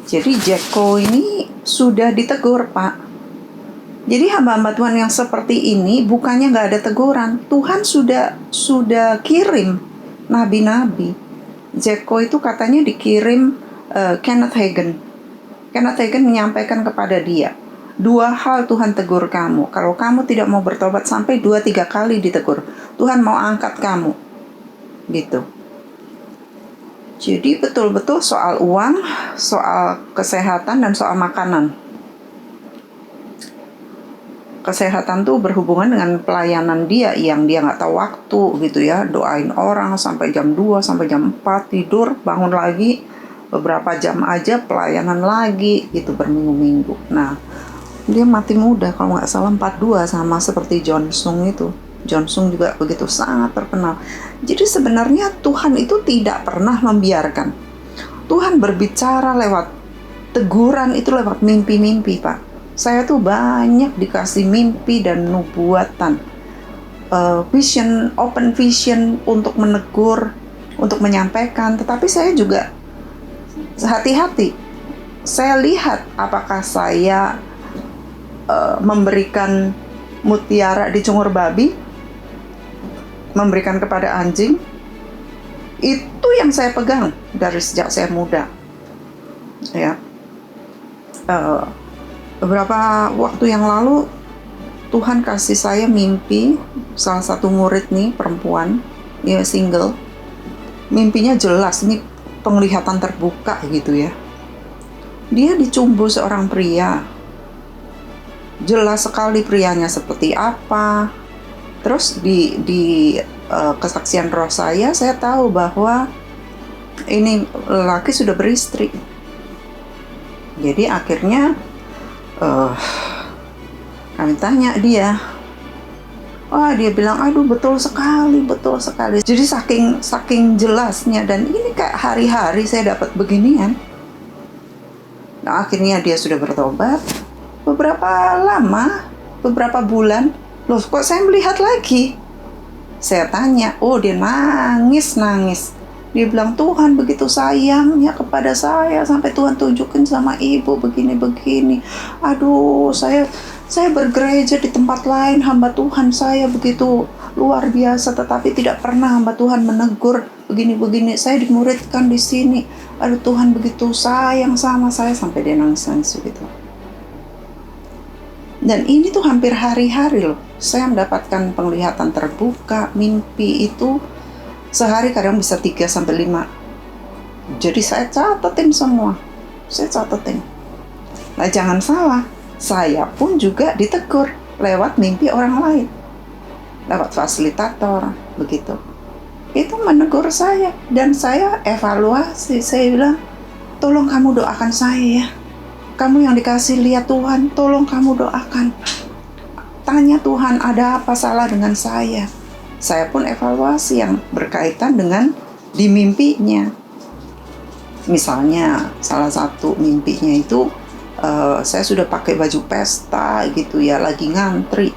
Jadi Jeko ini sudah ditegur, Pak. Jadi hamba-hamba Tuhan yang seperti ini bukannya nggak ada teguran. Tuhan sudah kirim nabi-nabi. Jeko itu katanya dikirim Kenneth Hagin. Kenneth Hagin menyampaikan kepada dia, 2 hal Tuhan tegur kamu. Kalau kamu tidak mau bertobat, sampai 2-3 kali ditegur, Tuhan mau angkat kamu. Gitu. Jadi betul-betul soal uang, soal kesehatan, dan soal makanan. Kesehatan tuh berhubungan dengan pelayanan dia yang dia nggak tahu waktu gitu ya. Doain orang sampai jam 2, sampai jam 4, tidur, bangun lagi, beberapa jam aja pelayanan lagi gitu berminggu-minggu. Nah, dia mati muda kalau nggak salah 42, sama seperti John Sung itu. John Sung juga begitu, sangat terkenal. Jadi sebenarnya Tuhan itu tidak pernah membiarkan. Tuhan berbicara lewat teguran itu, lewat mimpi-mimpi, Pak. Saya tuh banyak dikasih mimpi dan nubuatan, vision, open vision untuk menegur, untuk menyampaikan. Tetapi saya juga hati-hati. Saya lihat apakah saya memberikan mutiara dicungur babi, memberikan kepada anjing. Itu yang saya pegang dari sejak saya muda. Ya, beberapa waktu yang lalu Tuhan kasih saya mimpi. Salah satu murid nih, perempuan, dia single. Mimpinya jelas, ini penglihatan terbuka gitu ya. Dia dicumbu seorang pria. Jelas sekali prianya seperti apa. Terus di kesaksian roh saya tahu bahwa ini lelaki sudah beristri. Jadi akhirnya kami tanya dia. Wah, dia bilang, aduh betul sekali. Jadi saking jelasnya, dan ini kayak hari-hari saya dapat beginian. Nah, akhirnya dia sudah bertobat. Beberapa bulan, loh kok saya melihat lagi? Saya tanya, oh dia nangis. Dia bilang, Tuhan begitu sayangnya kepada saya, sampai Tuhan tunjukin sama ibu begini. Aduh, saya bergereja di tempat lain, hamba Tuhan saya begitu luar biasa, tetapi tidak pernah hamba Tuhan menegur begini. Saya dimuridkan di sini. Aduh, Tuhan begitu sayang sama saya, sampai dia nangis gitu. Dan ini tuh hampir hari-hari loh. Saya mendapatkan penglihatan terbuka, mimpi itu sehari kadang bisa 3-5. Jadi saya catetin semua. Nah, jangan salah, saya pun juga ditegur lewat mimpi orang lain, lewat fasilitator, begitu. Itu menegur saya, dan saya evaluasi. Saya bilang, tolong kamu doakan saya ya. Kamu yang dikasih lihat Tuhan, tolong kamu doakan. Tanya Tuhan, ada apa salah dengan saya? Saya pun evaluasi yang berkaitan dengan di mimpinya. Misalnya, salah satu mimpinya itu, saya sudah pakai baju pesta gitu ya, lagi ngantri,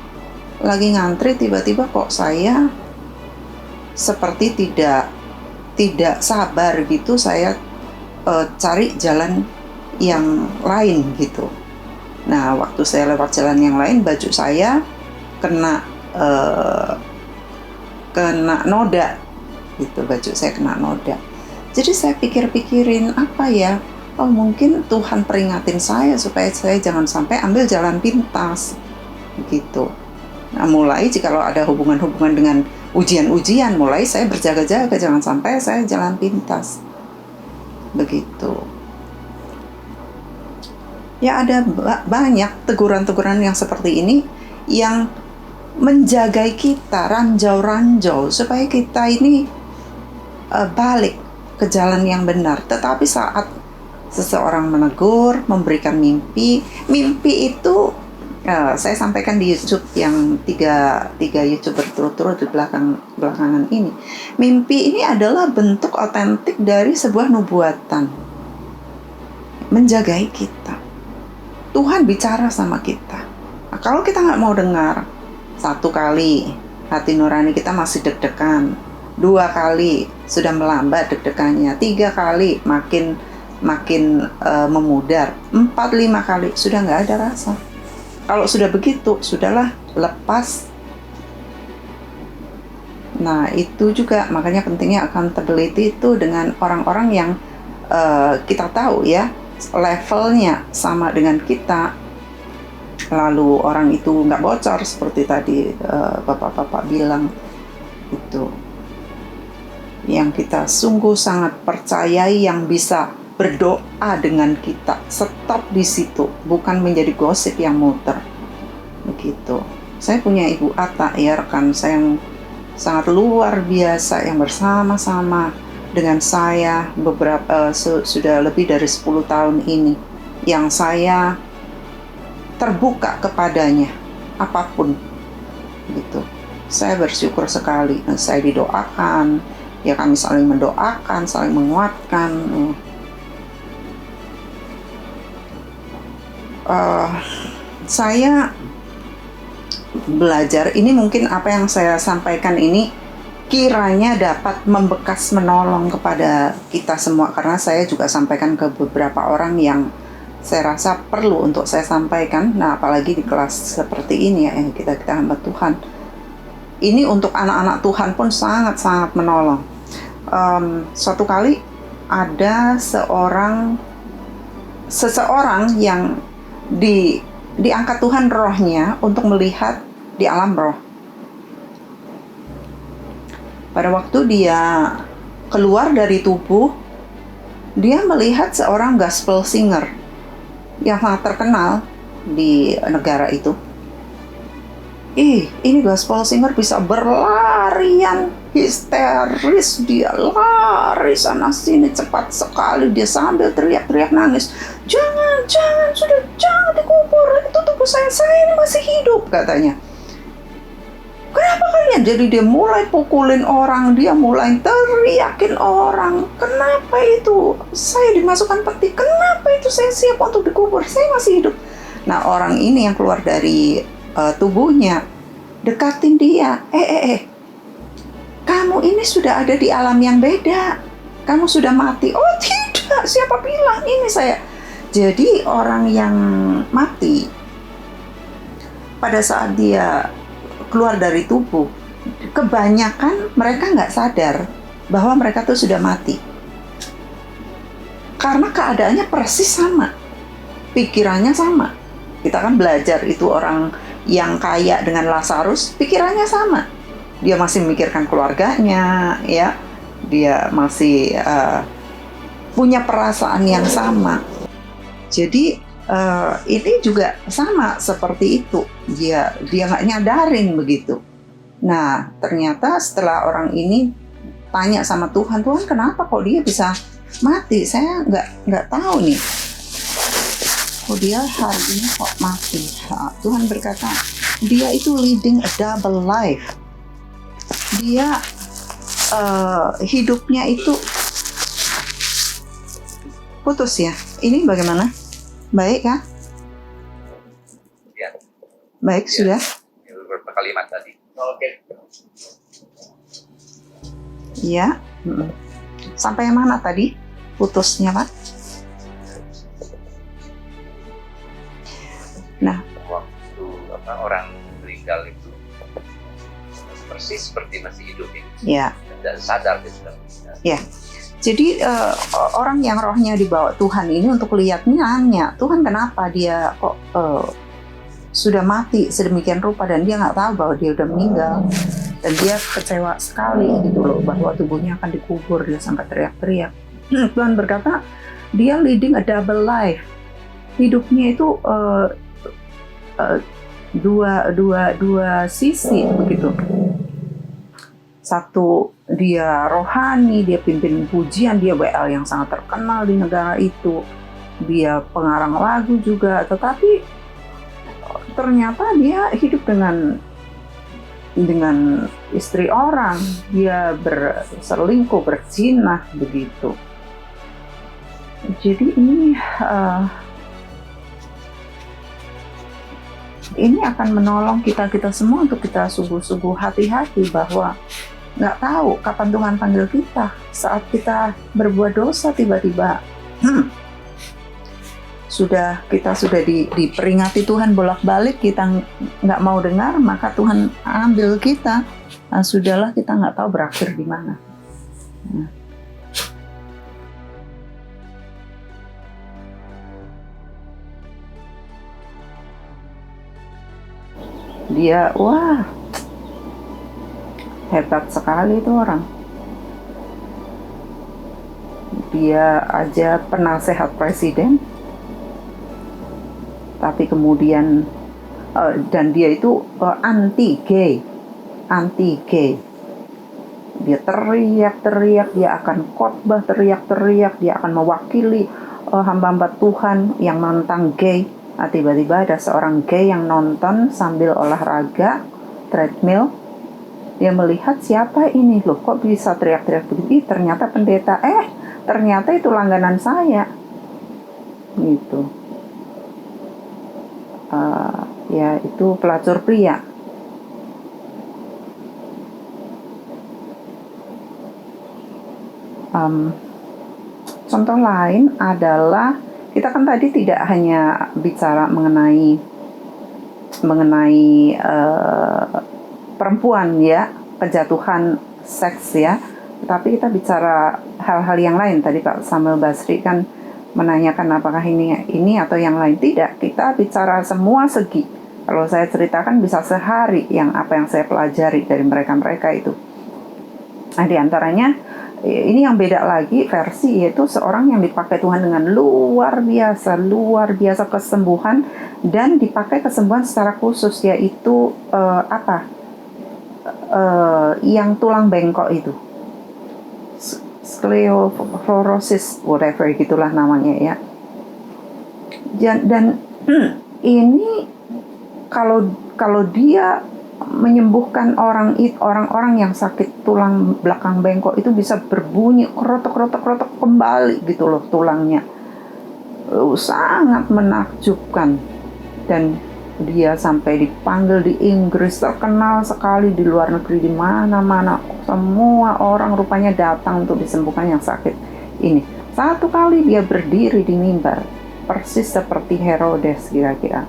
tiba-tiba kok saya seperti tidak sabar gitu. Saya cari jalan yang lain gitu. Nah, waktu saya lewat jalan yang lain, baju saya kena noda gitu. Baju saya kena noda. Jadi saya pikirin apa ya? Oh, mungkin Tuhan peringatin saya supaya saya jangan sampai ambil jalan pintas gitu. Nah, mulai jikalau ada hubungan dengan ujian-ujian, mulai saya berjaga-jaga jangan sampai saya jalan pintas begitu. Ya, ada banyak teguran-teguran yang seperti ini yang menjaga kita, ranjau-ranjau supaya kita ini balik ke jalan yang benar. Tetapi saat seseorang menegur, memberikan mimpi itu saya sampaikan di YouTube yang tiga YouTube berturut-turut di belakangan ini. Mimpi ini adalah bentuk otentik dari sebuah nubuatan, menjagai kita. Tuhan bicara sama kita. Nah, kalau kita nggak mau dengar, 1 kali hati nurani kita masih deg-degan, 2 kali sudah melambat deg-degannya, 3 kali makin makin memudar. 4-5 kali sudah nggak ada rasa. Kalau sudah begitu, sudahlah, lepas. Nah, itu juga makanya pentingnya accountability itu dengan orang-orang yang kita tahu ya, levelnya sama dengan kita. Lalu orang itu nggak bocor seperti tadi bapak-bapak bilang itu. Yang kita sungguh sangat percayai, yang bisa berdoa dengan kita. Stop di situ, bukan menjadi gosip yang muter. Begitu. Saya punya Ibu Ata ya, rekan saya yang sangat luar biasa, yang bersama-sama dengan saya sudah lebih dari 10 tahun ini, yang saya terbuka kepadanya apapun gitu. Saya bersyukur sekali, saya didoakan ya, kami saling mendoakan, saling menguatkan. Saya belajar ini, mungkin apa yang saya sampaikan ini kiranya dapat membekas menolong kepada kita semua, karena saya juga sampaikan ke beberapa orang yang saya rasa perlu untuk saya sampaikan. Nah, apalagi di kelas seperti ini ya, kita hamba Tuhan. Ini untuk anak-anak Tuhan pun sangat-sangat menolong. Suatu kali ada seseorang yang diangkat Tuhan rohnya untuk melihat di alam roh. Pada waktu dia keluar dari tubuh, dia melihat seorang gospel singer yang sangat terkenal di negara itu. Ini gospel singer bisa berlarian histeris, dia lari sana sini cepat sekali, dia sambil teriak-teriak nangis, jangan dikubur, itu tubuh saya ini masih hidup, katanya. Kenapa kalian? Jadi dia mulai pukulin orang, dia mulai teriakin orang. Kenapa itu? Saya dimasukkan peti. Kenapa itu saya siap untuk dikubur? Saya masih hidup. Nah, orang ini yang keluar dari tubuhnya dekatin dia. Kamu ini sudah ada di alam yang beda. Kamu sudah mati. Oh tidak, siapa bilang ini saya? Jadi orang yang mati pada saat dia keluar dari tubuh, kebanyakan mereka nggak sadar bahwa mereka tuh sudah mati. Karena keadaannya persis sama, pikirannya sama. Kita kan belajar itu orang yang kaya dengan Lazarus, pikirannya sama. Dia masih memikirkan keluarganya, ya. Dia masih punya perasaan yang sama. Jadi ini juga sama seperti itu. Dia nggak nyadarin begitu. Nah, ternyata setelah orang ini tanya sama Tuhan, Tuhan kenapa kok dia bisa mati? Saya nggak tahu nih. Kok dia hari ini kok mati? Tuhan berkata, dia itu leading a double life. Dia hidupnya itu putus ya. Ini bagaimana? Baik kan? Ya. Baik ya. Sudah. Beberapa kalimat tadi. Oke. Iya. Sampai yang mana tadi? Putusnya, Pak? Nah. Waktu orang meninggal itu persis seperti masih hidup ya. Iya. Dan sadar dia sudah meninggal. Iya. Jadi orang yang rohnya dibawa Tuhan ini untuk lihat nanya, Tuhan kenapa dia kok sudah mati sedemikian rupa, dan dia nggak tahu bahwa dia udah meninggal, dan dia kecewa sekali gitu loh bahwa tubuhnya akan dikubur. Dia sampai teriak-teriak. Tuhan berkata dia leading a double life, hidupnya itu dua sisi begitu. Satu, dia rohani, dia pimpin pujian, dia WL yang sangat terkenal di negara itu, dia pengarang lagu juga, tetapi ternyata dia hidup dengan istri orang, dia berselingkuh, berzina begitu. Jadi ini akan menolong kita semua untuk kita sungguh-sungguh hati-hati bahwa nggak tahu kapan Tuhan panggil kita. Saat kita berbuat dosa, tiba-tiba kita sudah diperingati Tuhan bolak-balik, kita nggak mau dengar, maka Tuhan ambil kita. Nah, sudahlah, kita nggak tahu berakhir di mana. Nah. Dia, wah, hebat sekali itu orang. Dia aja penasehat presiden, tapi kemudian dan dia itu anti-gay. Dia teriak-teriak, dia akan khotbah teriak-teriak, dia akan mewakili hamba-hamba Tuhan yang menentang gay. Nah, tiba-tiba ada seorang gay yang nonton sambil olahraga treadmill. Dia melihat, siapa ini loh, kok bisa teriak-teriak begitu? Ternyata pendeta. Ternyata itu langganan saya. Gitu. Ya, itu pelacur pria. Contoh lain adalah, kita kan tadi tidak hanya bicara mengenai perempuan ya, kejatuhan seks ya, tapi kita bicara hal-hal yang lain. Tadi Pak Samuel Basri kan menanyakan apakah ini atau yang lain. Tidak, kita bicara semua segi. Kalau saya ceritakan bisa sehari apa yang saya pelajari dari mereka itu. Nah, di antaranya ini yang beda lagi versi, yaitu seorang yang dipakai Tuhan dengan luar biasa kesembuhan, dan dipakai kesembuhan secara khusus, yaitu yang tulang bengkok itu, sclerosis, whatever gitulah namanya ya. Dan ini kalau dia menyembuhkan orang-orang yang sakit tulang belakang bengkok, itu bisa berbunyi krotok kembali gitu loh tulangnya. Sangat menakjubkan. Dan dia sampai dipanggil di Inggris, terkenal sekali di luar negeri, di mana-mana. Semua orang rupanya datang untuk disembuhkan yang sakit ini. Satu kali dia berdiri di mimbar, persis seperti Herodes kira-kira.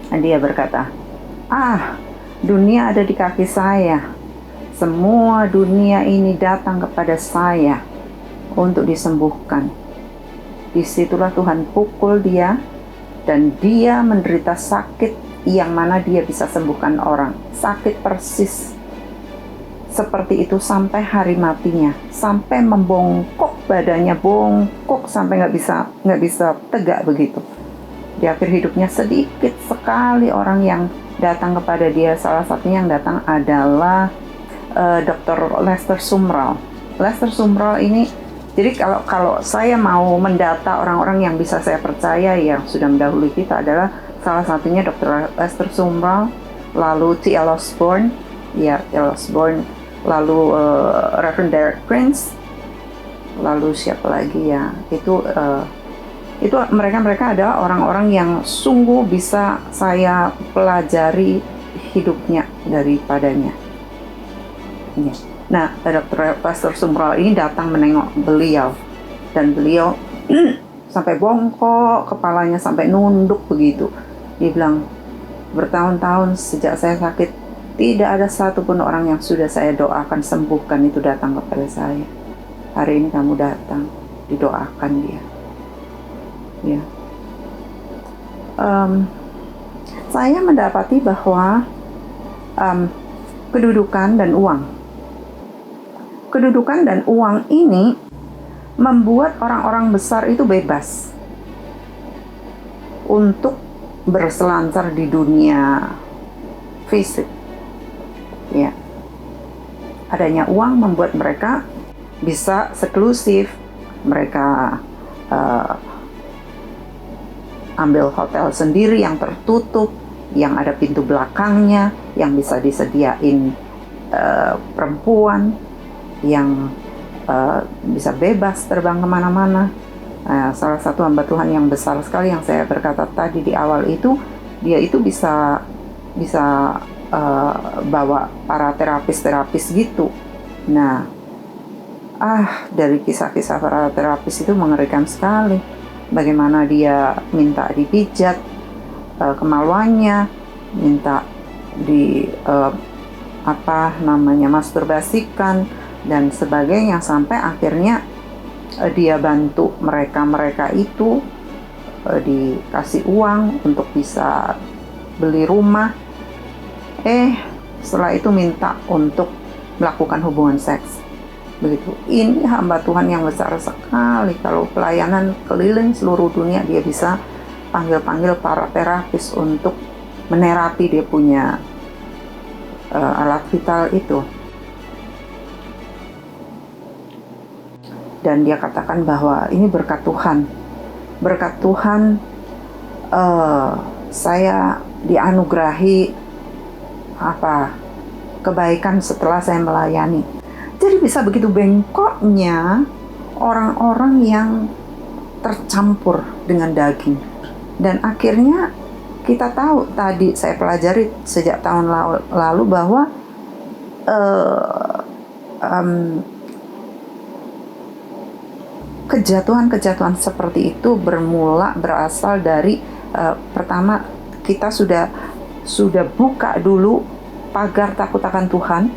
Dan dia berkata, dunia ada di kaki saya. Semua dunia ini datang kepada saya untuk disembuhkan. Disitulah Tuhan pukul dia, dan dia menderita sakit yang mana dia bisa sembuhkan orang. Sakit persis seperti itu sampai hari matinya, sampai membongkok badannya, bongkok sampai nggak bisa tegak begitu. Di akhir hidupnya sedikit sekali orang yang datang kepada dia. Salah satunya yang datang adalah Dr. Lester Sumrall. Lester Sumrall ini, jadi kalau saya mau mendata orang-orang yang bisa saya percaya yang sudah mendahului kita, adalah salah satunya Dr. Lester Sumrall, lalu T.L. Osborne, lalu Reverend Derek Prince, lalu siapa lagi ya? Itu mereka adalah orang-orang yang sungguh bisa saya pelajari hidupnya daripadanya. Nah, Dr. Lester Sumrall ini datang menengok beliau, dan beliau sampai bongkok, kepalanya sampai nunduk begitu. Dia bilang, bertahun-tahun sejak saya sakit, tidak ada satupun orang yang sudah saya doakan sembuhkan itu datang kepada saya. Hari ini kamu datang, didoakan dia. Ya. Saya mendapati bahwa kedudukan dan uang ini membuat orang-orang besar itu bebas untuk berselancar di dunia fisik. Ya. Adanya uang membuat mereka bisa eksklusif. Mereka ambil hotel sendiri yang tertutup, yang ada pintu belakangnya, yang bisa disediain perempuan, yang bisa bebas terbang kemana-mana. Salah satu hamba Tuhan yang besar sekali yang saya berkata tadi di awal itu, dia itu bisa bawa para terapis gitu. Nah, dari kisah-kisah para terapis itu mengerikan sekali. Bagaimana dia minta dipijat kemaluannya, minta di masturbasikan dan sebagainya, sampai akhirnya dia bantu mereka itu dikasih uang untuk bisa beli rumah. Setelah itu minta untuk melakukan hubungan seks. Begitu. Ini hamba Tuhan yang besar sekali. Kalau pelayanan keliling seluruh dunia, dia bisa panggil-panggil para terapis untuk menerapi dia punya alat vital itu. Dan dia katakan bahwa ini berkat Tuhan. Berkat Tuhan saya dianugerahi kebaikan setelah saya melayani. Jadi bisa begitu bengkoknya orang-orang yang tercampur dengan daging. Dan akhirnya kita tahu, tadi saya pelajari sejak tahun lalu bahwa kejatuhan-kejatuhan seperti itu berasal dari pertama, kita sudah buka dulu pagar takut akan Tuhan,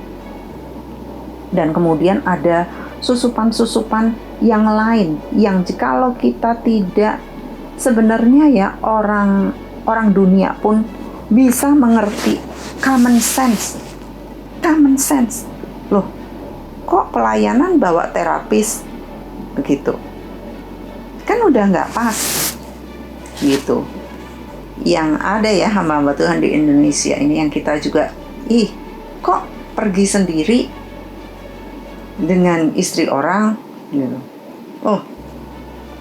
dan kemudian ada susupan-susupan yang lain yang jikalau kita tidak, sebenarnya ya orang dunia pun bisa mengerti. Common sense loh, kok pelayanan bawa terapis begitu, kan udah nggak pas gitu. Yang ada ya hamba-hamba Tuhan di Indonesia ini yang kita juga kok pergi sendiri dengan istri orang gitu.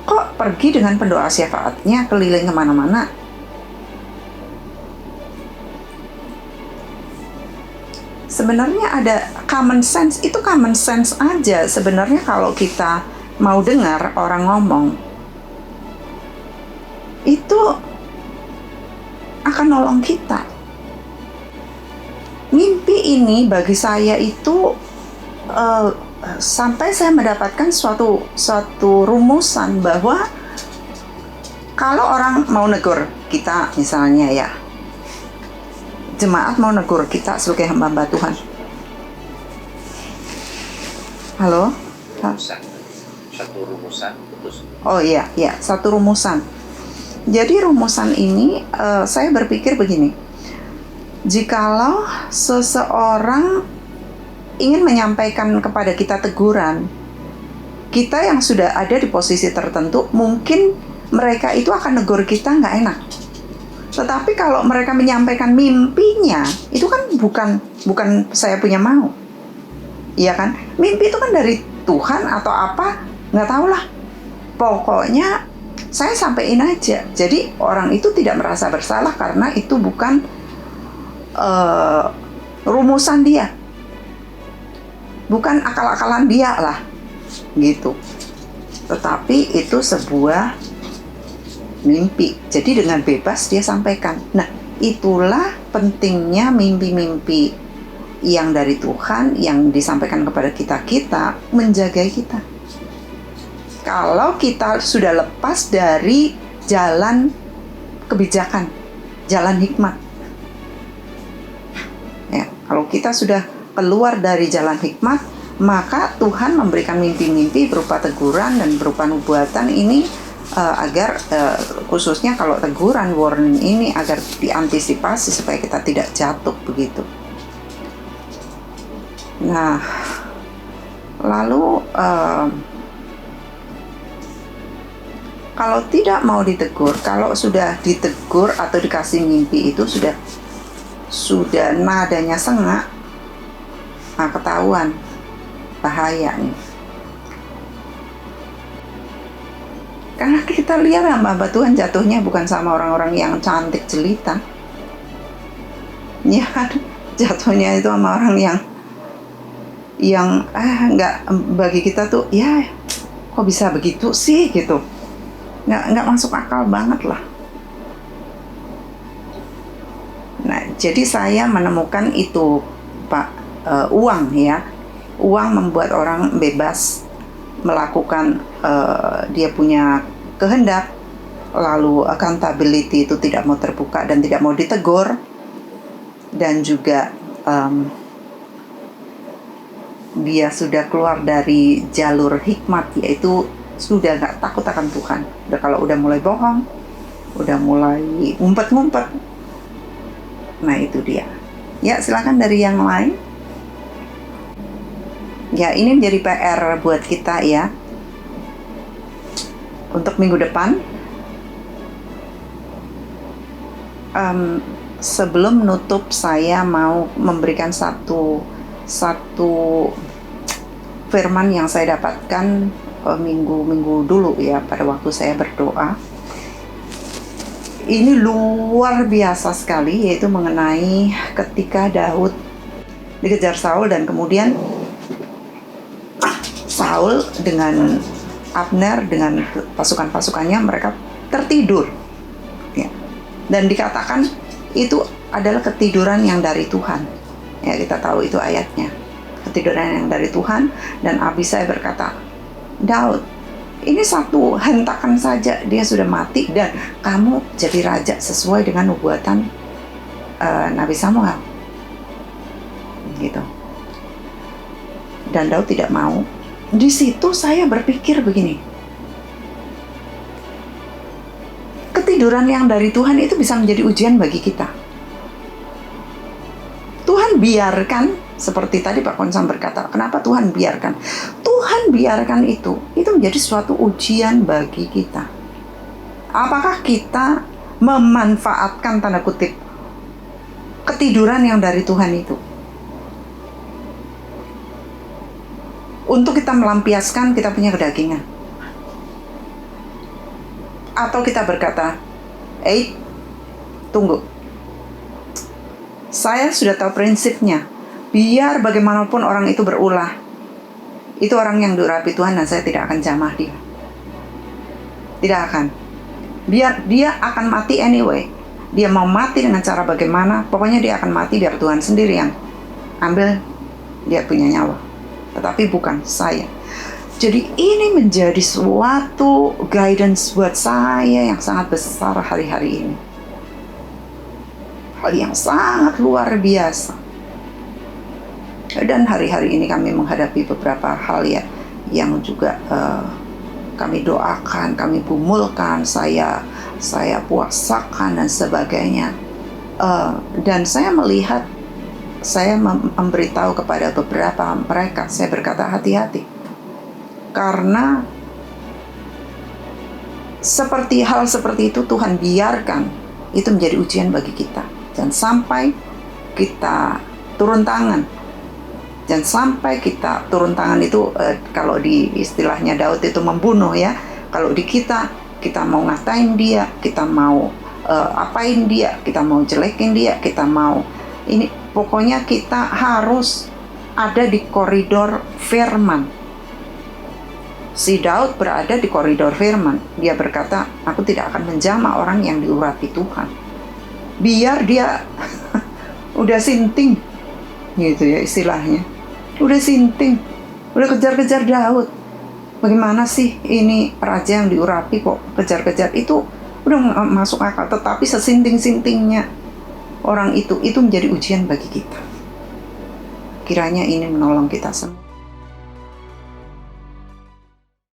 Kok pergi dengan pendoa syafaatnya keliling kemana-mana. Sebenarnya ada common sense, itu common sense aja sebenarnya. Kalau kita mau dengar orang ngomong, itu akan nolong kita. Mimpi ini bagi saya itu sampai saya mendapatkan suatu rumusan bahwa kalau orang mau negur kita, misalnya ya, jemaat mau negur kita sebagai hamba Tuhan. Halo? Satu rumusan putus. Oh iya, satu rumusan. Jadi rumusan ini saya berpikir begini. Jikalau seseorang ingin menyampaikan kepada kita teguran, kita yang sudah ada di posisi tertentu, mungkin mereka itu akan negur kita nggak enak. Tetapi kalau mereka menyampaikan mimpinya, itu kan bukan saya punya mau. Iya kan? Mimpi itu kan dari Tuhan atau apa, nggak tahu lah. Pokoknya saya sampaikan aja. Jadi orang itu tidak merasa bersalah karena itu bukan rumusan dia, bukan akal-akalan dia lah gitu. Tetapi itu sebuah mimpi, jadi dengan bebas dia sampaikan. Nah, itulah pentingnya mimpi-mimpi yang dari Tuhan yang disampaikan kepada kita menjaga kita. Kalau kita sudah lepas dari jalan kebijakan, jalan hikmat, ya, kalau kita sudah keluar dari jalan hikmat, maka Tuhan memberikan mimpi-mimpi berupa teguran dan berupa nubuatan ini agar khususnya kalau teguran, warning ini agar diantisipasi supaya kita tidak jatuh begitu. Nah, lalu kalau tidak mau ditegur, kalau sudah ditegur atau dikasih mimpi itu sudah nadanya sengak, ketahuan bahaya nih. Karena kita lihat hamba Tuhan jatuhnya bukan sama orang-orang yang cantik jelita, ya, jatuhnya itu sama orang yang nggak, bagi kita tuh ya kok bisa begitu sih gitu, nggak masuk akal banget lah. Nah, jadi saya menemukan itu Pak, uang ya, uang membuat orang bebas melakukan dia punya kehendak, lalu accountability itu tidak mau terbuka dan tidak mau ditegur, dan juga dia sudah keluar dari jalur hikmat, yaitu sudah gak takut akan Tuhan. Kalau udah mulai bohong, udah mulai ngumpet-ngumpet, nah itu dia. Ya, silakan dari yang lain. Ya, ini menjadi PR buat kita ya, untuk minggu depan. Sebelum nutup, saya mau memberikan satu firman yang saya dapatkan minggu dulu ya, pada waktu saya berdoa. Ini luar biasa sekali, yaitu mengenai ketika Daud dikejar Saul dan kemudian Saul dengan Abner dengan pasukan-pasukannya mereka tertidur ya. Dan dikatakan itu adalah ketiduran yang dari Tuhan ya, kita tahu itu ayatnya, ketiduran yang dari Tuhan. Dan Abisai berkata, Daud, ini satu hentakan saja dia sudah mati dan kamu jadi raja sesuai dengan nubuatan Nabi Samuel gitu. Dan Daud tidak mau. Di situ saya berpikir begini, ketiduran yang dari Tuhan itu bisa menjadi ujian bagi kita. Tuhan biarkan, seperti tadi Pak Konsam berkata, kenapa Tuhan biarkan? Tuhan biarkan itu menjadi suatu ujian bagi kita. Apakah kita memanfaatkan, tanda kutip, ketiduran yang dari Tuhan itu untuk kita melampiaskan kita punya kedagingan? Atau kita berkata, tunggu, saya sudah tahu prinsipnya, biar bagaimanapun orang itu berulah, itu orang yang diurapi Tuhan dan saya tidak akan jamah dia. Tidak akan. Biar dia akan mati anyway. Dia mau mati dengan cara bagaimana, pokoknya dia akan mati, biar Tuhan sendiri yang ambil dia punya nyawa. Tetapi bukan saya. Jadi ini menjadi suatu guidance buat saya yang sangat besar hari-hari ini. Hal yang sangat luar biasa. Dan hari-hari ini kami menghadapi beberapa hal ya, yang juga kami doakan, kami bumulkan, saya puasakan dan sebagainya. Dan saya melihat, saya memberitahu kepada beberapa mereka, saya berkata hati-hati. Karena hal seperti itu Tuhan biarkan itu menjadi ujian bagi kita. Dan sampai kita turun tangan. Dan sampai kita turun tangan itu, kalau di istilahnya Daud itu membunuh ya. Kalau di kita mau ngatain dia, kita mau apain dia, kita mau jelekin dia, kita mau ini. Pokoknya kita harus ada di koridor firman. Si Daud berada di koridor firman. Dia berkata, aku tidak akan menjamah orang yang diurapi Tuhan. Biar dia udah sinting, gitu ya istilahnya. Udah sinting, udah kejar-kejar Daud. Bagaimana sih ini raja yang diurapi kok kejar-kejar? Itu udah masuk akal. Tetapi sesinting-sintingnya orang itu menjadi ujian bagi kita. Kiranya ini menolong kita semua.